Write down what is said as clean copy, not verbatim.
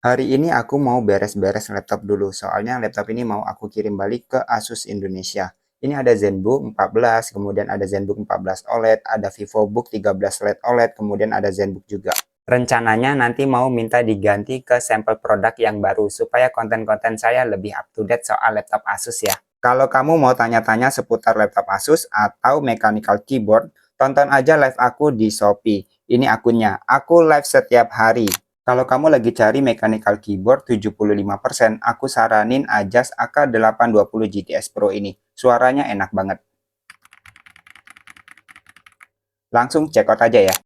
Hari ini aku mau beres-beres laptop dulu, soalnya laptop ini mau aku kirim balik ke Asus Indonesia. Ini ada ZenBook 14, kemudian ada ZenBook 14 OLED, ada VivoBook 13 LED OLED, kemudian ada ZenBook juga. Rencananya nanti mau minta diganti ke sampel produk yang baru, supaya konten-konten saya lebih up to date soal laptop Asus ya. Kalau kamu mau tanya-tanya seputar laptop Asus atau mechanical keyboard, tonton aja live aku di Shopee. Ini akunnya, aku live setiap hari. Kalau kamu lagi cari mechanical keyboard 75%, aku saranin Ajas AK820 GTS Pro ini. Suaranya enak banget. Langsung check out aja ya.